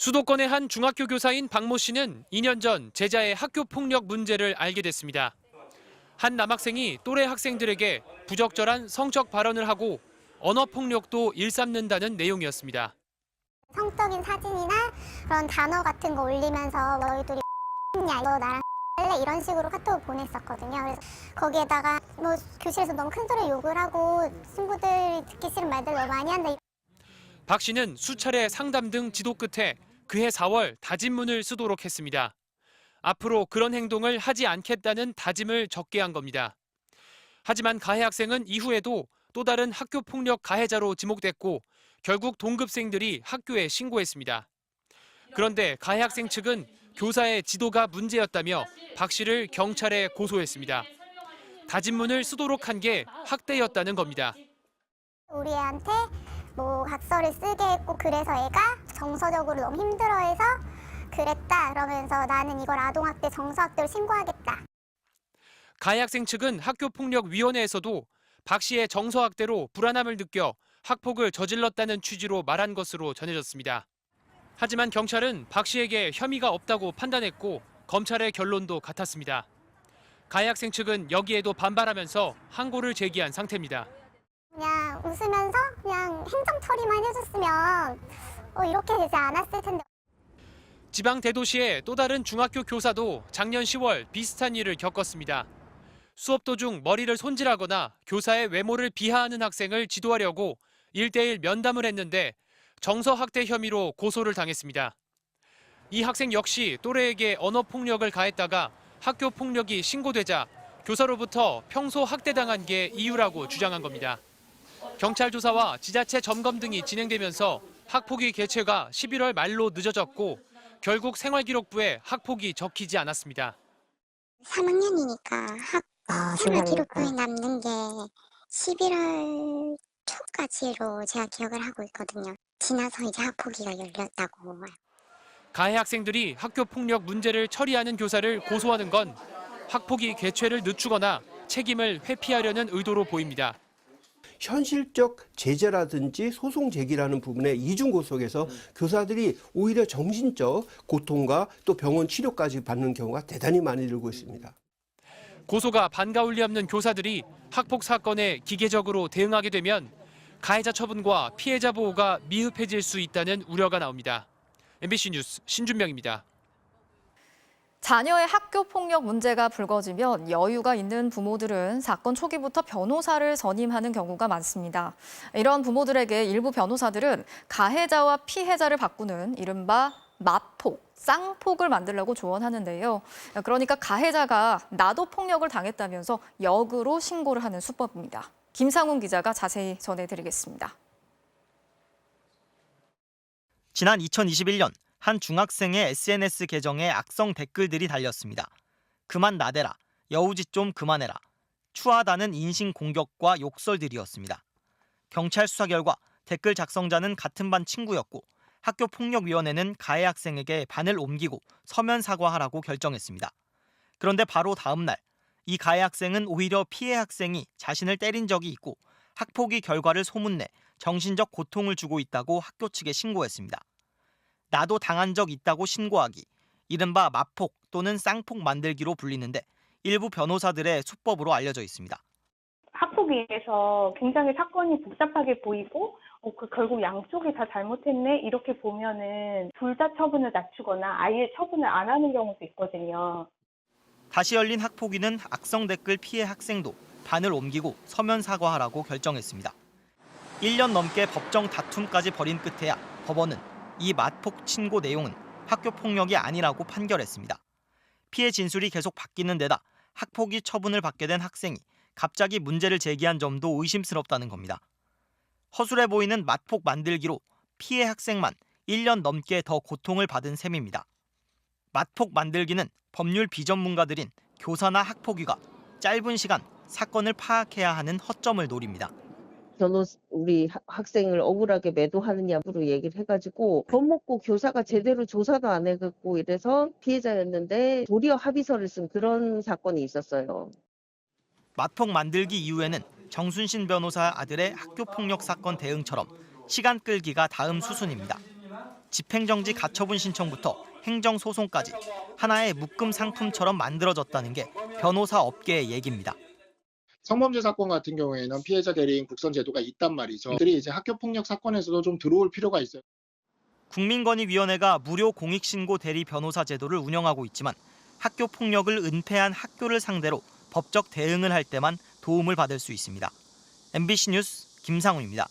수도권의 한 중학교 교사인 박모 씨는 2년 전 제자의 학교 폭력 문제를 알게 됐습니다. 한 남학생이 또래 학생들에게 부적절한 성적 발언을 하고 언어 폭력도 일삼는다는 내용이었습니다. 성적인 사진이나 그런 단어 같은 거 올리면서 너희들이 냐 너 나랑 할래 이런 식으로 카톡을 보냈었거든요. 그래서 거기에다가 뭐 교실에서 너무 큰 소리로 욕을 하고 친구들이 듣기 싫은 말들 너무 많이 한다. 박 씨는 수차례 상담 등 지도 끝에 그해 4월 다짐문을 쓰도록 했습니다. 앞으로 그런 행동을 하지 않겠다는 다짐을 적게 한 겁니다. 하지만 가해 학생은 이후에도 또 다른 학교 폭력 가해자로 지목됐고 결국 동급생들이 학교에 신고했습니다. 그런데 가해 학생 측은 교사의 지도가 문제였다며 박 씨를 경찰에 고소했습니다. 다짐문을 쓰도록 한 게 학대였다는 겁니다. 우리 애한테 뭐 각서를 쓰게 했고 그래서 애가 정서적으로 너무 힘들어해서 그랬다. 그러면서 나는 이걸 아동학대 정서학대로 신고하겠다. 가해 학생 측은 학교폭력위원회에서도 박 씨의 정서학대로 불안함을 느껴 학폭을 저질렀다는 취지로 말한 것으로 전해졌습니다. 하지만 경찰은 박 씨에게 혐의가 없다고 판단했고 검찰의 결론도 같았습니다. 가해 학생 측은 여기에도 반발하면서 항고를 제기한 상태입니다. 그냥 웃으면서 그냥 행정 처리만 해줬으면 이렇게 되지 않았을 텐데. 지방 대도시의 또 다른 중학교 교사도 작년 10월 비슷한 일을 겪었습니다. 수업 도중 머리를 손질하거나 교사의 외모를 비하하는 학생을 지도하려고 1대1 면담을 했는데 정서학대 혐의로 고소를 당했습니다. 이 학생 역시 또래에게 언어폭력을 가했다가 학교 폭력이 신고되자 교사로부터 평소 학대당한 게 이유라고 주장한 겁니다. 경찰 조사와 지자체 점검 등이 진행되면서 학폭위 개최가 11월 말로 늦어졌고 결국 생활기록부에 학폭이 적히지 않았습니다. 3학년이니까 생활기록부에 남는 게 11월 초까지로 제가 기억을 하고 있거든요. 지나서 이제 학폭위가 열렸다고. 가해 학생들이 학교 폭력 문제를 처리하는 교사를 고소하는 건 학폭위 개최를 늦추거나 책임을 회피하려는 의도로 보입니다. 현실적 제재라든지 소송 제기라는 부분에 이중 고속에서 교사들이 오히려 정신적 고통과 또 병원 치료까지 받는 경우가 대단히 많이 늘고 있습니다. 고소가 반가울리 없는 교사들이 학폭 사건에 기계적으로 대응하게 되면 가해자 처분과 피해자 보호가 미흡해질 수 있다는 우려가 나옵니다. MBC 뉴스 신준명입니다. 자녀의 학교 폭력 문제가 불거지면 여유가 있는 부모들은 사건 초기부터 변호사를 선임하는 경우가 많습니다. 이런 부모들에게 일부 변호사들은 가해자와 피해자를 바꾸는 이른바 맞폭, 쌍폭을 만들려고 조언하는데요. 그러니까 가해자가 나도 폭력을 당했다면서 역으로 신고를 하는 수법입니다. 김상훈 기자가 자세히 전해드리겠습니다. 지난 2021년 한 중학생의 SNS 계정에 악성 댓글들이 달렸습니다. 그만 나대라, 여우짓 좀 그만해라, 추하다는 인신 공격과 욕설들이었습니다. 경찰 수사 결과 댓글 작성자는 같은 반 친구였고 학교폭력위원회는 가해 학생에게 반을 옮기고 서면 사과하라고 결정했습니다. 그런데 바로 다음 날 이 가해 학생은 오히려 피해 학생이 자신을 때린 적이 있고 학폭위 결과를 소문내 정신적 고통을 주고 있다고 학교 측에 신고했습니다. 나도 당한 적 있다고 신고하기, 이른바 맞폭 또는 쌍폭 만들기로 불리는데 일부 변호사들의 수법으로 알려져 있습니다. 학폭위에서 굉장히 사건이 복잡하게 보이고 결국 양쪽이 다 잘못했네 이렇게 보면은 둘 다 처분을 낮추거나 아예 처분을 안 하는 경우도 있거든요. 다시 열린 학폭위는 악성 댓글 피해 학생도 반을 옮기고 서면 사과하라고 결정했습니다. 1년 넘게 법정 다툼까지 벌인 끝에야 법원은 이 맞폭 신고 내용은 학교 폭력이 아니라고 판결했습니다. 피해 진술이 계속 바뀌는 데다 학폭위 처분을 받게 된 학생이 갑자기 문제를 제기한 점도 의심스럽다는 겁니다. 허술해 보이는 맞폭 만들기로 피해 학생만 1년 넘게 더 고통을 받은 셈입니다. 맞폭 만들기는 법률 비전문가들인 교사나 학폭위가 짧은 시간 사건을 파악해야 하는 허점을 노립니다. 우리 학생을 억울하게 매도하느냐로 얘기를 해가지고 겁먹고 교사가 제대로 조사도 안 해갖고 이래서 피해자였는데 도리어 합의서를 쓴 그런 사건이 있었어요. 맞폭 만들기 이후에는 정순신 변호사 아들의 학교폭력 사건 대응처럼 시간 끌기가 다음 수순입니다. 집행정지 가처분 신청부터 행정소송까지 하나의 묶음 상품처럼 만들어졌다는 게 변호사 업계의 얘기입니다. 성범죄 사건 같은 경우에는 피해자 대리인 국선 제도가 있단 말이죠. 들이 이제 학교 폭력 사건에서도 좀 들어올 필요가 있어요. 국민권익위원회가 무료 공익신고 대리 변호사 제도를 운영하고 있지만 학교 폭력을 은폐한 학교를 상대로 법적 대응을 할 때만 도움을 받을 수 있습니다. MBC 뉴스 김상훈입니다.